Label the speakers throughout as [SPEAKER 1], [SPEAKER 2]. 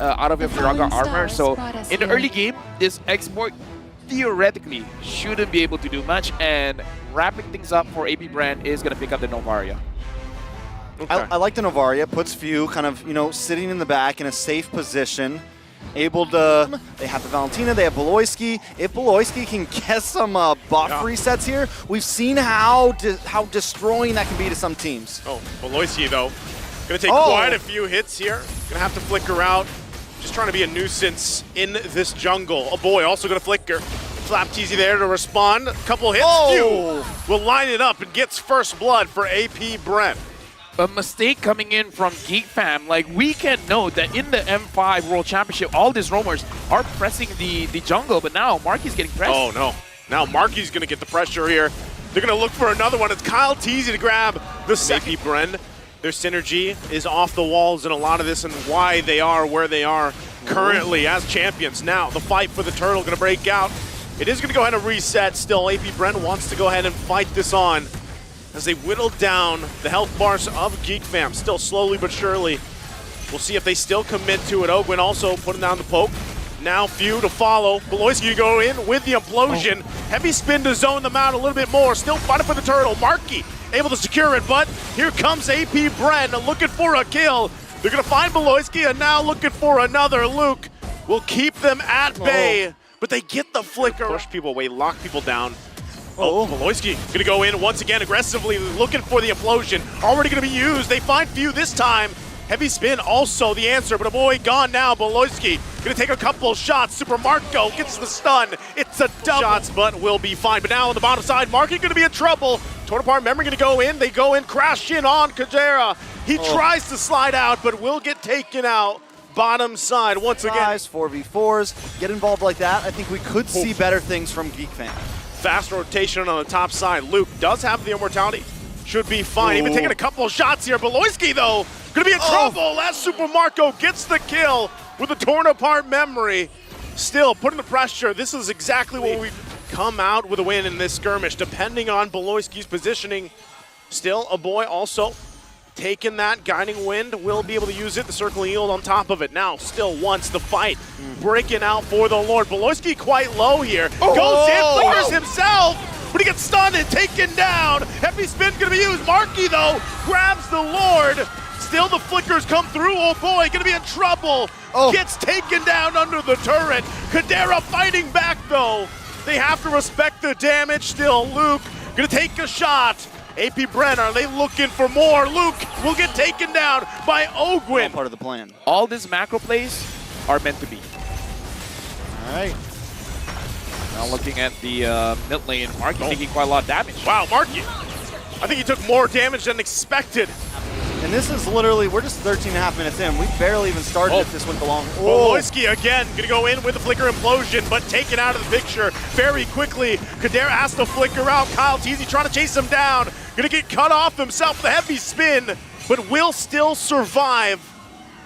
[SPEAKER 1] out of your Firaga armor. So in the early game, this export theoretically shouldn't be able to do much, and wrapping things up for AP Bren is going to pick up the Novaria.
[SPEAKER 2] Okay. I like the Novaria. Puts Few kind of, sitting in the back in a safe position. Able to, they have the Valentina, they have Beloyski. If Beloyski can get some buff resets here, we've seen how destroying that can be to some teams.
[SPEAKER 3] Oh, Beloyski though, gonna take quite a few hits here. Gonna have to flicker out. Just trying to be a nuisance in this jungle. Oh boy, also gonna flicker. Flapteasy there to respond. A couple hits, Few will line it up and gets first blood for AP Bren.
[SPEAKER 1] A mistake coming in from Geek fam. Like, we can note that in the M5 World Championship, all these roamers are pressing the jungle, but now Marky's getting pressed.
[SPEAKER 3] Oh no, now Marky's gonna get the pressure here. They're gonna look for another one. It's Kyle Teasy to grab the second. AP Bren, their synergy is off the walls in a lot of this, and why they are where they are currently as champions. Now, the fight for the turtle gonna break out. It is gonna go ahead and reset. Still, AP Bren wants to go ahead and fight this on as they whittle down the health bars of Geek fam. Still slowly but surely. We'll see if they still commit to it. Ogwin also putting down the poke. Now Few to follow. Beloyski to go in with the implosion. Heavy spin to zone them out a little bit more. Still fighting for the turtle. Marky able to secure it, but here comes AP Bren looking for a kill. They're gonna find Beloyski and now looking for another. Luke will keep them at bay, but they get the flicker. Push people away, lock people down. Beloyski gonna go in once again aggressively, looking for the implosion. Already gonna be used. They find Few this time. Heavy spin also the answer, but a boy gone now. Beloyski gonna take a couple shots. Super Marco gets the stun. It's a double. Shots, but will be fine. But now on the bottom side, Marky gonna be in trouble. Torn apart memory gonna go in. They go in, crash in on Kadera. He tries to slide out, but will get taken out. Bottom side once again.
[SPEAKER 2] 4v4s, get involved like that. I think we could see better things from Geek fam.
[SPEAKER 3] Fast rotation on the top side. Luke does have the immortality. Should be fine. Even taking a couple of shots here. Beloyski, though, gonna be in trouble as Super Marco gets the kill with a torn apart memory. Still putting the pressure. This is exactly what we come out with a win in this skirmish, depending on Beloyski's positioning. Still, a boy also taking that guiding wind, will be able to use it. The circling yield on top of it. Now, still wants the fight. Breaking out for the Lord. Beloyski quite low here. Goes in, flickers himself, but he gets stunned and taken down. Heavy spin gonna be used. Marky, though, grabs the Lord. Still the flickers come through. Oh boy, gonna be in trouble. Gets taken down under the turret. Kadera fighting back, though. They have to respect the damage. Still, Luke gonna take a shot. AP Bren, are they looking for more? Luke will get taken down by Ogwin.
[SPEAKER 2] All part of the plan.
[SPEAKER 1] All these macro plays are meant to be.
[SPEAKER 2] All right.
[SPEAKER 1] Now looking at the mid lane, Marky taking quite a lot of damage.
[SPEAKER 3] Wow, Marky. I think he took more damage than expected.
[SPEAKER 2] And this is literally, we're just 13.5 minutes in. We barely even started if this went along.
[SPEAKER 3] Beloyski again, gonna go in with a flicker implosion, but taken out of the picture very quickly. Kadera has to flicker out. Kyle Teasy trying to chase him down. Gonna get cut off himself, the heavy spin, but will still survive.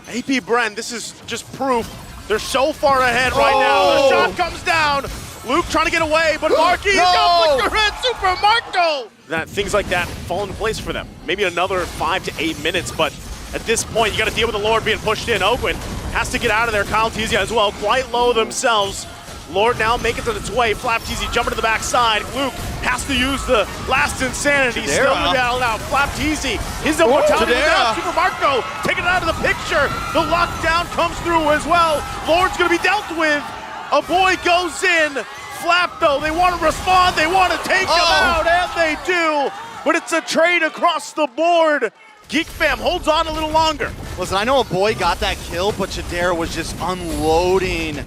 [SPEAKER 3] AP Bren, this is just proof. They're so far ahead right now. The shot comes down. Luke trying to get away, but Marky's got flicker hit. Super Marco! Things like that fall into place for them. Maybe another 5 to 8 minutes, but at this point, you got to deal with the Lord being pushed in. Ogwin has to get out of there. Kyle Teasy as well, quite low themselves. Lord now making it its way. Flapteasy jumping to the backside. Luke has to use the last insanity. Still down now. Flapteasy, his immortality down. Super Marco taking it out of the picture. The lockdown comes through as well. Lord's going to be dealt with. A boy goes in. Flap, though, they want to respond, they want to take him out, and they do. But it's a trade across the board. Geek fam holds on a little longer.
[SPEAKER 2] Listen, I know a boy got that kill, but Chadera was just unloading.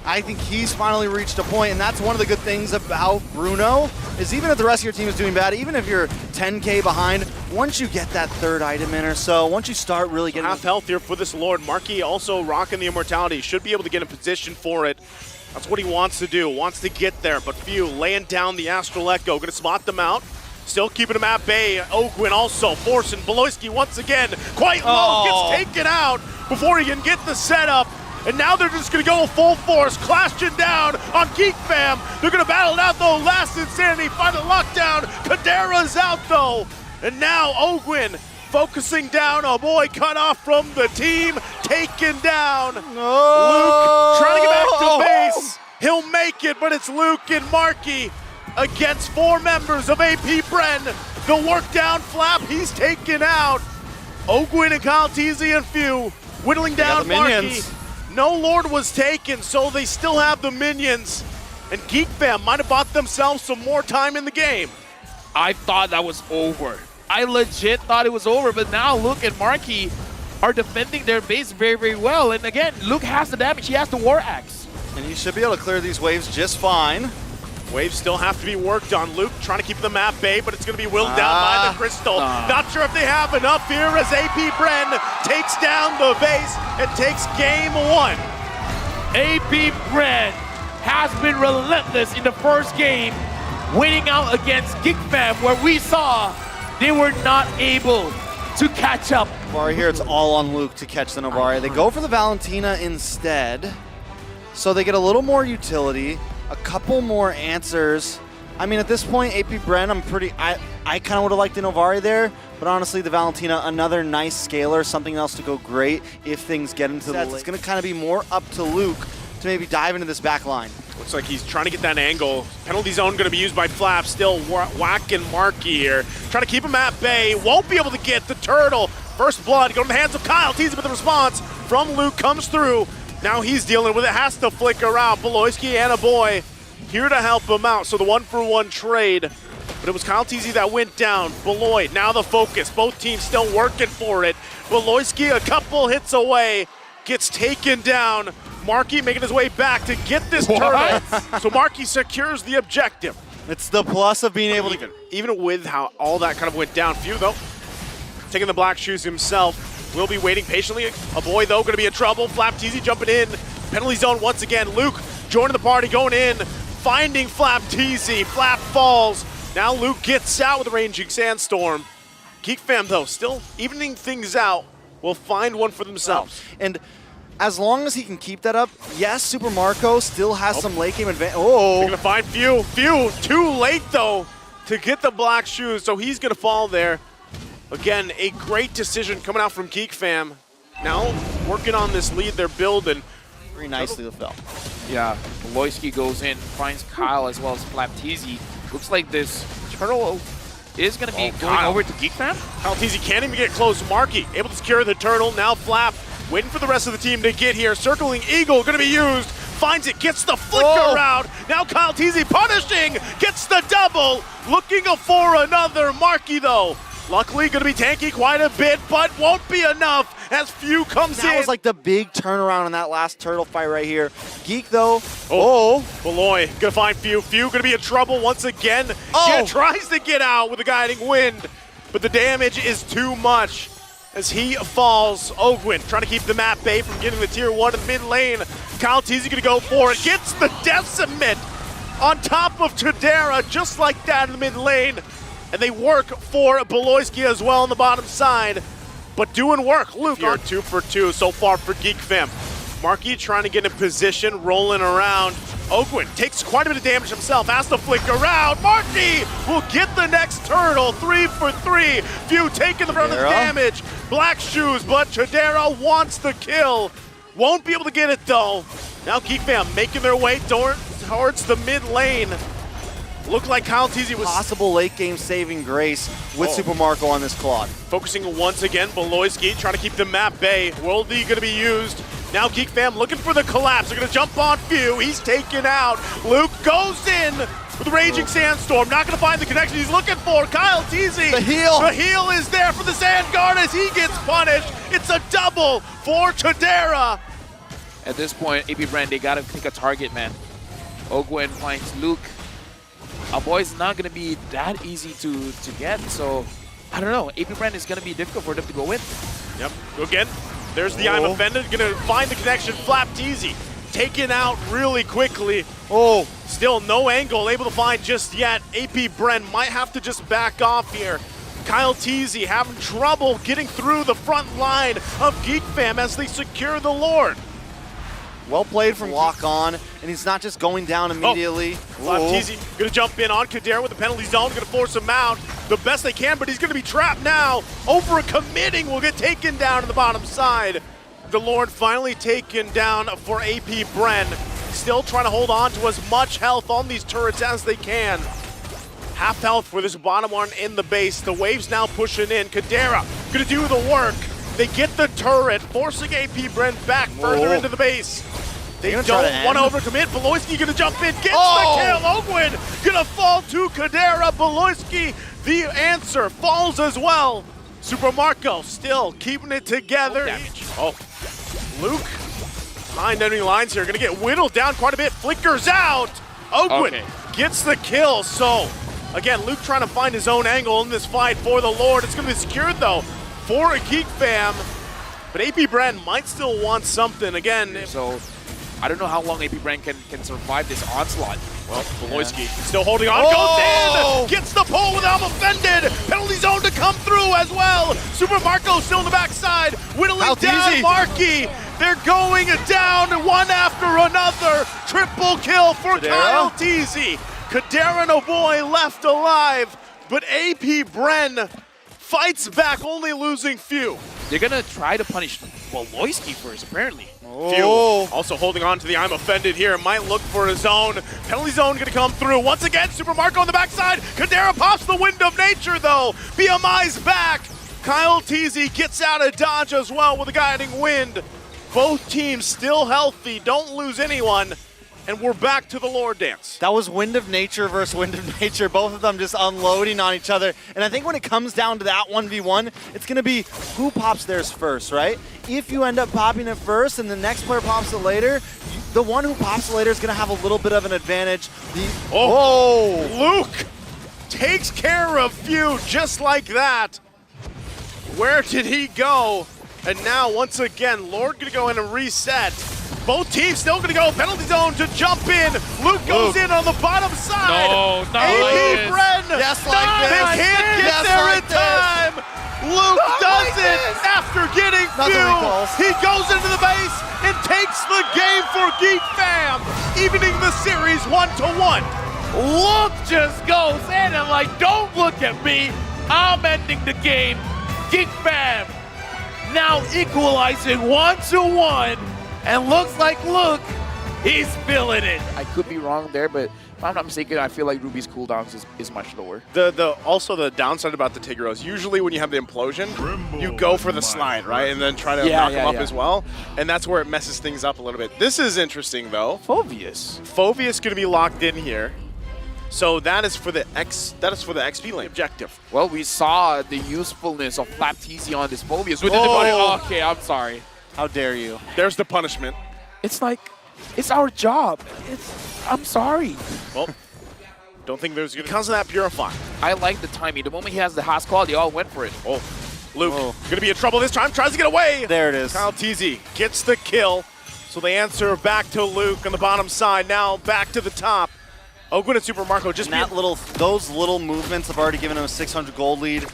[SPEAKER 2] I think he's finally reached a point, and that's one of the good things about Bruno, is even if the rest of your team is doing bad, even if you're 10K behind, once you get that third item in or so, once you start really getting...
[SPEAKER 3] Half health here for this Lord. Marky also rocking the immortality. Should be able to get in position for it. That's what he wants to do, wants to get there, but Few laying down the Astral Echo, gonna spot them out. Still keeping them at bay. Ogwin also forcing Beloyski once again, quite low, gets taken out before he can get the setup. And now they're just gonna go full force, clashing down on Geek fam. They're gonna battle it out though, last insanity, find a lockdown. Kadera's out though. And now Ogwin focusing down. A boy cut off from the team, taken down.
[SPEAKER 2] No.
[SPEAKER 3] Luke trying to get back to base. He'll make it, but it's Luke and Marky against 4 members of AP Bren. The work down flap, he's taken out. Ogwin and Kyle Teasy and Few whittling down Marky. No Lord was taken, so they still have the minions. And Geek Fam might have bought themselves some more time in the game.
[SPEAKER 1] I thought that was over. I legit thought it was over, but now Luke and Marky are defending their base very, very well. And again, Luke has the damage. He has the War Axe.
[SPEAKER 2] And he should be able to clear these waves just fine.
[SPEAKER 3] Waves still have to be worked on. Luke trying to keep the map bay, but it's going to be willed down by the Crystal. Not sure if they have enough here as AP Bren takes down the base and takes game 1.
[SPEAKER 1] AP Bren has been relentless in the first game, winning out against Geek Fam, where we saw they were not able to catch up.
[SPEAKER 2] Novaria here, it's all on Luke to catch the Novaria. They go for the Valentina instead, so they get a little more utility, a couple more answers. I mean, at this point, AP Bren, I kind of would have liked the Novaria there, but honestly, the Valentina, another nice scaler, something else to go great if things get into the late. It's going to kind of be more up to Luke to maybe dive into this back line.
[SPEAKER 3] Looks like he's trying to get that angle. Penalty zone going to be used by Flap. Still whacking Marky here. Trying to keep him at bay. Won't be able to get the turtle. First blood going to the hands of Kyle. Teasing with the response from Luke comes through. Now he's dealing with it. Has to flicker out. Beloyski and a boy here to help him out. So the 1-for-1 trade. But it was Kyle Teasy that went down. Beloy now the focus. Both teams still working for it. Beloyski a couple hits away. Gets taken down. Marky making his way back to get this turtle. So Marky secures the objective.
[SPEAKER 2] It's the plus of being able to...
[SPEAKER 3] Even with how all that kind of went down. Few, though, taking the black shoes himself. Will be waiting patiently. A boy, though, going to be in trouble. Flap Teasy jumping in. Penalty zone once again. Luke joining the party, going in. Finding Flap Teasy. Flap falls. Now Luke gets out with a ranging sandstorm. Geek Fam, though, still evening things out. Will find one for themselves.
[SPEAKER 2] And as long as he can keep that up, yes, Super Marco still has some late game advantage. Oh,
[SPEAKER 3] they're gonna find Few. Few, too late though to get the black shoes, so he's gonna fall there. Again, a great decision coming out from Geek Fam. Now working on this lead they're building.
[SPEAKER 2] Very nicely with Phil.
[SPEAKER 1] Yeah, Beloyski goes in, finds Kyle as well as Flapteezy. Looks like this turtle is going to be going over to Geek Fam.
[SPEAKER 3] Kyle Teasy can't even get close. Marky able to secure the turtle. Now Flap waiting for the rest of the team to get here. Circling Eagle going to be used. Finds it, gets the flicker out. Now Kyle Teasy punishing, gets the double. Looking for another. Marky though, luckily going to be tanky quite a bit, but won't be enough as Few comes in.
[SPEAKER 2] That was like the big turnaround on that last turtle fight right here. Geek though,
[SPEAKER 3] Beloy gonna find Few. Few gonna be in trouble once again. He tries to get out with a guiding wind, but the damage is too much as he falls. Ogwin trying to keep the map bay from getting the tier 1 in the mid lane. Kyle Teasy gonna go for it. Gets the decimate on top of Tadera just like that in the mid lane. And they work for Beloyski as well on the bottom side. But doing work. Luke here, 2 for 2 so far for Geek Fam. Marky trying to get in position, rolling around. Ogwin takes quite a bit of damage himself, has to flick around. Marky will get the next turtle, 3 for 3. Few taking the brunt of the damage. Black shoes, but Tadera wants the kill. Won't be able to get it though. Now Geek Fam making their way towards the mid lane. Looked like Kyle Teasy was
[SPEAKER 2] possible late game saving grace with Super Marco on this Claude.
[SPEAKER 3] Focusing once again, Beloyski trying to keep the map bay. Worldy gonna be used. Now Geek Fam looking for the collapse. They're gonna jump on Few. He's taken out. Luke goes in with Raging Sandstorm. Not gonna find the connection he's looking for. Kyle Teasy.
[SPEAKER 2] The heal.
[SPEAKER 3] The heal is there for the Sand Guard as he gets punished. It's a double for Tadera.
[SPEAKER 1] At this point, AP Bren, they gotta pick a target, man. Ogwin finds Luke. Our boy's not going to be that easy to get, so I don't know. AP Bren is going to be difficult for them to go in.
[SPEAKER 3] Yep, again, there's the I'm offended. Going to find the connection. Flap Teasy taken out really quickly. Still no angle able to find just yet. AP Bren might have to just back off here. Kyle Teasy having trouble getting through the front line of Geek Fam as they secure the Lord.
[SPEAKER 2] Well played from Lock On, and he's not just going down immediately.
[SPEAKER 3] Flap Teasy gonna jump in on Kadera with the penalty zone, gonna force him out. the best they can, but he's going to be trapped now. Over-committing will get taken down to the bottom side. The Lord finally taken down for AP Bren. Still trying to hold on to as much health on these turrets as they can. Half health for this bottom one in the base. The wave's now pushing in. Kadera gonna do the work. They get the turret, forcing AP Bren back further into the base. They don't want to overcommit. Beloyski gonna jump in, gets the kill. Ogwin gonna fall to Kadera. Beloyski, the answer, falls as well. Super Marco still keeping it together. Luke behind enemy lines here, gonna get whittled down quite a bit. Flickers out. Ogwin gets the kill. So again, Luke trying to find his own angle in this fight for the Lord. It's gonna be secured though for a Geek fam, but AP Bren might still want something again.
[SPEAKER 1] So I don't know how long AP Bren can survive this onslaught.
[SPEAKER 3] Well, Beloyski still holding on, goes in, gets the pull without offended. Penalty zone to come through as well. Super Marco still in the backside, whittling down Marky. They're going down one after another. Triple kill for Kyle Teasy. Kadera and O'Boy left alive, but AP Bren fights back, only losing few.
[SPEAKER 1] They're gonna try to punish Beloyski first, apparently.
[SPEAKER 3] Few also holding on to the I'm offended here, might look for his own. Penalty zone gonna come through. Once again, Super Marco on the backside. Kadera pops the wind of nature though. BMI's back. Kyle Teasy gets out of dodge as well with a guiding wind. Both teams still healthy, don't lose anyone. And we're back to the Lord dance.
[SPEAKER 2] That was Wind of Nature versus Wind of Nature, both of them just unloading on each other. And I think when it comes down to that 1v1, it's going to be who pops theirs first, right? If you end up popping it first and the next player pops it later, the one who pops it later is going to have a little bit of an advantage.
[SPEAKER 3] Luke takes care of Few just like that. Where did he go? And now, once again, Lord going to go in and reset. Both teams still going to go penalty zone to jump in. Luke goes in on the bottom side.
[SPEAKER 1] No, not
[SPEAKER 3] AP Bren.
[SPEAKER 2] Just like this.
[SPEAKER 3] They can't get there in time. Luke does it after getting Few. He goes into the base and takes the game for Geek fam, evening the series 1-1.
[SPEAKER 1] Luke just goes in and like, don't look at me. I'm ending the game. Geek fam now equalizing 1-1. And looks like Luke, he's feeling it. I could be wrong there, but if I'm not mistaken, I feel like Ruby's cooldowns is much lower.
[SPEAKER 3] Also the downside about the Tigreals, usually when you have the implosion, you go for the slide, right? And then try to knock him up as well. And that's where it messes things up a little bit. This is interesting though. Fovius gonna be locked in here. So that is for the XP lane objective.
[SPEAKER 1] Well, we saw the usefulness of Flapteasy on this Fovius within the body. Okay, I'm sorry.
[SPEAKER 2] How dare you?
[SPEAKER 3] There's the punishment.
[SPEAKER 1] It's like, it's our job. I'm sorry.
[SPEAKER 3] Well, don't think there's because of that Purify.
[SPEAKER 1] I like the timing. The moment he has the Haas call, they all went for it.
[SPEAKER 3] Luke gonna be in trouble this time. Tries to get away.
[SPEAKER 2] There it is.
[SPEAKER 3] Kyle Teasy gets the kill. So they answer back to Luke on the bottom side. Now back to the top. Ogwin and Super Marco just
[SPEAKER 2] those little movements have already given him a 600 gold lead.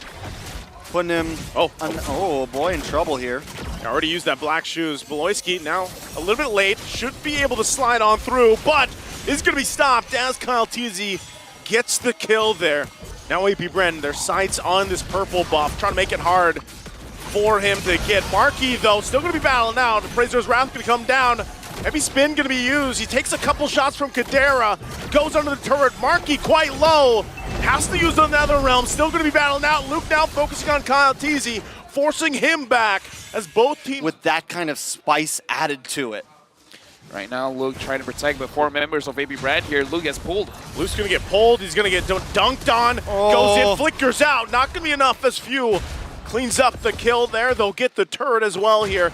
[SPEAKER 2] Putting him, boy, in trouble here.
[SPEAKER 3] Already used that black shoes. Beloyski now a little bit late. Should be able to slide on through, but is going to be stopped as Kyle Teasy gets the kill there. Now AP Bren, their sights on this purple buff, trying to make it hard for him to get. Marky, though, still going to be battling out. Appraiser's Wrath going to come down. Heavy spin going to be used. He takes a couple shots from Kadera, goes under the turret. Marky quite low. Has to use another realm. Still going to be battling out. Luke now focusing on Kyle Teasy, forcing him back as both teams.
[SPEAKER 2] With that kind of spice added to it.
[SPEAKER 1] Right now, Luke trying to protect the 4 members of AP Bren here. Luke gets pulled.
[SPEAKER 3] Luke's going to get pulled. He's going to get dunked on. Goes in, flickers out. Not going to be enough as Few cleans up the kill there. They'll get the turret as well here.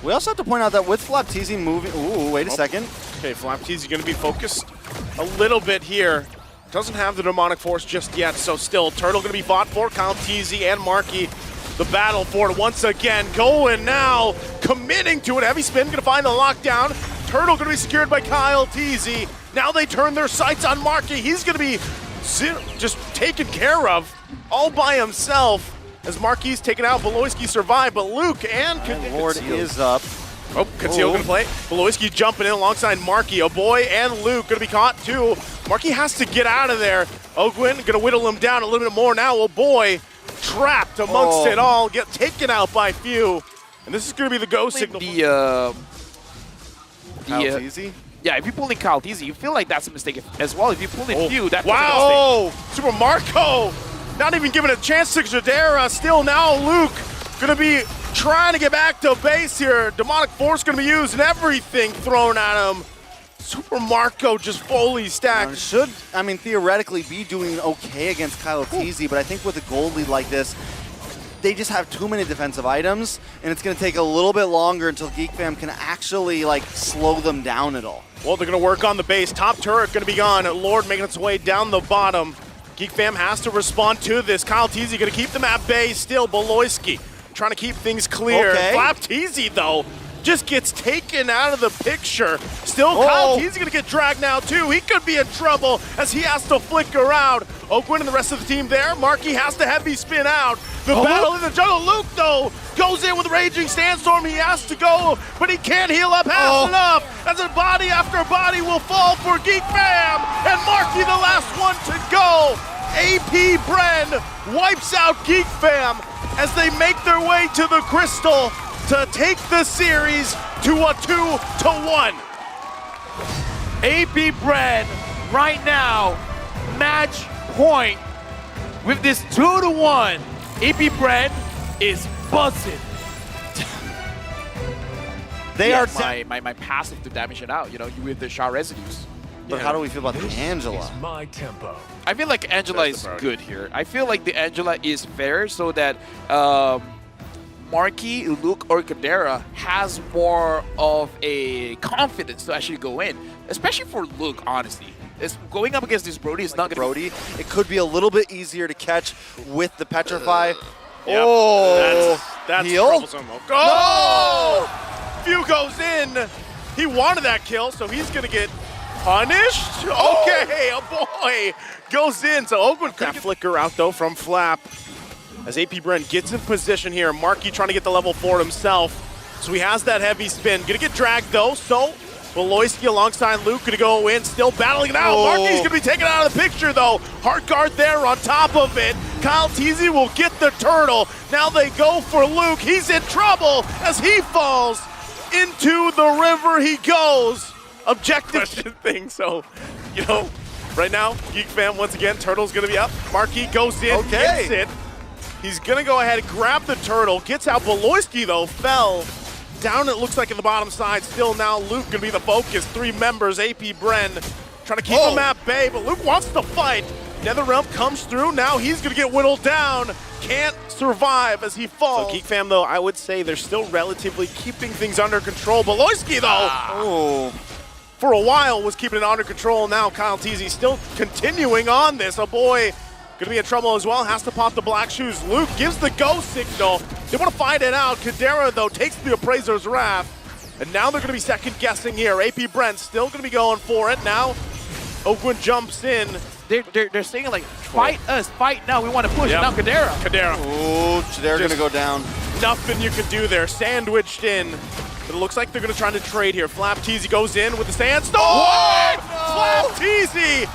[SPEAKER 2] We also have to point out that with Flapteasy moving... Ooh, wait a second.
[SPEAKER 3] Okay, Flapteasy going to be focused a little bit here. Doesn't have the demonic force just yet, so still Turtle going to be fought for. Kyle Teasy and Marky, the battle for it once again. Going now, committing to it. Heavy spin going to find the lockdown. Turtle going to be secured by Kyle Teasy. Now they turn their sights on Marky. He's going to be just taken care of all by himself as Marky's taken out. Beloyski survived, but Luke and
[SPEAKER 2] Lord is up.
[SPEAKER 3] Conceal going to play. Beloyski jumping in alongside Marky. A boy and Luke going to be caught too. Marky has to get out of there. Ogwin gonna whittle him down a little bit more now. Oh boy, trapped amongst it all, get taken out by few. And this is gonna be the go signal.
[SPEAKER 2] Easy.
[SPEAKER 1] Yeah, if you're pulling Kyle Teasy, you feel like that's a mistake as well. If you pull in few, that's
[SPEAKER 3] a mistake. Super Marco, not even giving a chance to Jadera. Still now Luke gonna be trying to get back to base here. Demonic Force gonna be used and everything thrown at him. Super Marco just fully stacked.
[SPEAKER 2] Should, I mean, theoretically be doing okay against Kyle Teasy, but I think with a gold lead like this, they just have too many defensive items, and it's going to take a little bit longer until Geek Fam can actually, like, slow them down at all.
[SPEAKER 3] Well, they're going to work on the base. Top turret going to be gone. Lord making its way down the bottom. Geek Fam has to respond to this. Kyle Teasy going to keep them at bay. Still, Beloyski trying to keep things clear.
[SPEAKER 2] Okay.
[SPEAKER 3] Flap Teasy, though, just gets taken out of the picture. Still, Kyle Teasy going to get dragged now, too. He could be in trouble as he has to flicker out. Ogwin and the rest of the team there. Marky has to heavy spin out. The battle in the jungle. Luke, though, goes in with Raging Sandstorm. He has to go, but he can't heal up fast enough. As a body after body will fall for Geek Fam. And Marky, the last one to go. APBR wipes out Geek Fam as they make their way to the Crystal to take the series to a 2-1.
[SPEAKER 1] APBR right now, match point with this 2-1. APBR is buzzing.
[SPEAKER 2] They are
[SPEAKER 1] my passive to damage it out, you know, with the shot residues.
[SPEAKER 2] But how do we feel about the Angela?
[SPEAKER 4] My tempo.
[SPEAKER 1] I feel like Angela is good here. I feel like the Angela is fair so that Marky, Luke, or Kadera has more of a confidence to actually go in, especially for Luke, honestly. Going up against this Brody is not going to
[SPEAKER 2] be... It could be a little bit easier to catch with the Petrify.
[SPEAKER 3] That's
[SPEAKER 2] heal?
[SPEAKER 3] troublesome. No! Few goes in. He wanted that kill, so he's going to get punished. Okay, a boy goes in. So Ogwin could flicker out, though, from Flap. As APBR gets in position here, Marky trying to get the level 4 himself. So he has that heavy spin. Gonna get dragged though, so Beloyski alongside Luke gonna go in, still battling it out. Marky's gonna be taken out of the picture though. Heart guard there on top of it. Kyle Teasy will get the turtle. Now they go for Luke. He's in trouble as he falls into the river he goes. Objective thing, so, you know, right now, Geek Fam once again, turtle's gonna be up. Marky goes in, gets it. He's gonna go ahead and grab the turtle, gets out. Beloyski though fell down, it looks like in the bottom side. Still now Luke gonna be the focus. 3 members, APBR trying to keep him at bay, but Luke wants to fight. NetherRealm comes through, now he's gonna get whittled down. Can't survive as he falls. So Geek Fam though, I would say they're still relatively keeping things under control. Beloyski though, for a while was keeping it under control. Now Kyle Teasy still continuing on this. A boy gonna be in trouble as well, has to pop the black shoes. Luke gives the go signal. They want to fight it out. Kadera, though, takes the Appraiser's Wrath. And now they're gonna be second guessing here. APBR still gonna be going for it. Now, Ogwin jumps in.
[SPEAKER 1] They're saying like, fight us, fight now, we want to push. Now Kadera.
[SPEAKER 2] Oh, they're gonna go down.
[SPEAKER 3] Nothing you can do there, sandwiched in. But it looks like they're gonna try to trade here. Flap Teasy goes in with the sandstorm.
[SPEAKER 2] What? No!
[SPEAKER 3] Flap Teasy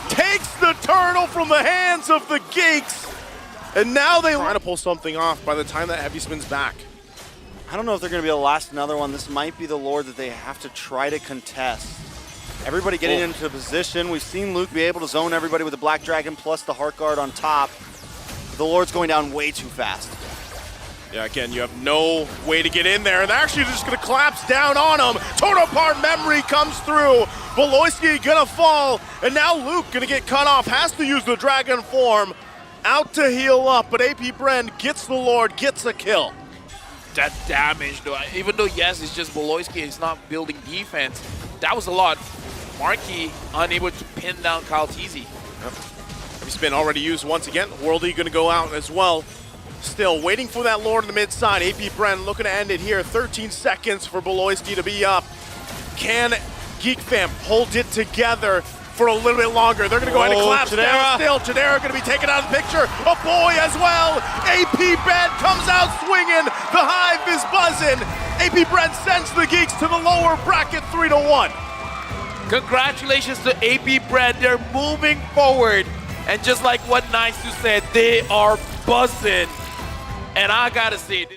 [SPEAKER 3] takes the turtle from the hands of the Geeks, and now they trying to pull something off by the time that heavy spins back.
[SPEAKER 2] I don't know if they're going to be able to last another one. This might be the Lord that they have to try to contest. Everybody getting into position. We've seen Luke be able to zone everybody with the Black Dragon plus the Heart Guard on top. The Lord's going down way too fast.
[SPEAKER 3] Yeah, again, you have no way to get in there, and they're actually just going to collapse down on him. Torn apart memory comes through. Beloyski gonna fall, and now Luke gonna get cut off. Has to use the dragon form. Out to heal up, but APBR gets the Lord, gets a kill.
[SPEAKER 1] That damage, though, even though, yes, it's just Beloyski, he's not building defense, that was a lot. Marky unable to pin down Kyle Teasy.
[SPEAKER 3] Heavy spin already used once again. Worldy gonna go out as well. Still waiting for that Lord in the mid side. APBR looking to end it here. 13 seconds for Beloyski to be up. Can Geek Fam hold it together for a little bit longer? They're gonna go ahead and collapse down still. Jadera gonna be taken out of the picture. A boy as well. APBR comes out swinging. The hive is buzzing. APBR sends the Geeks to the lower bracket 3-1.
[SPEAKER 1] Congratulations to APBR. They're moving forward. And just like what Nice said, they are buzzing. And I gotta say,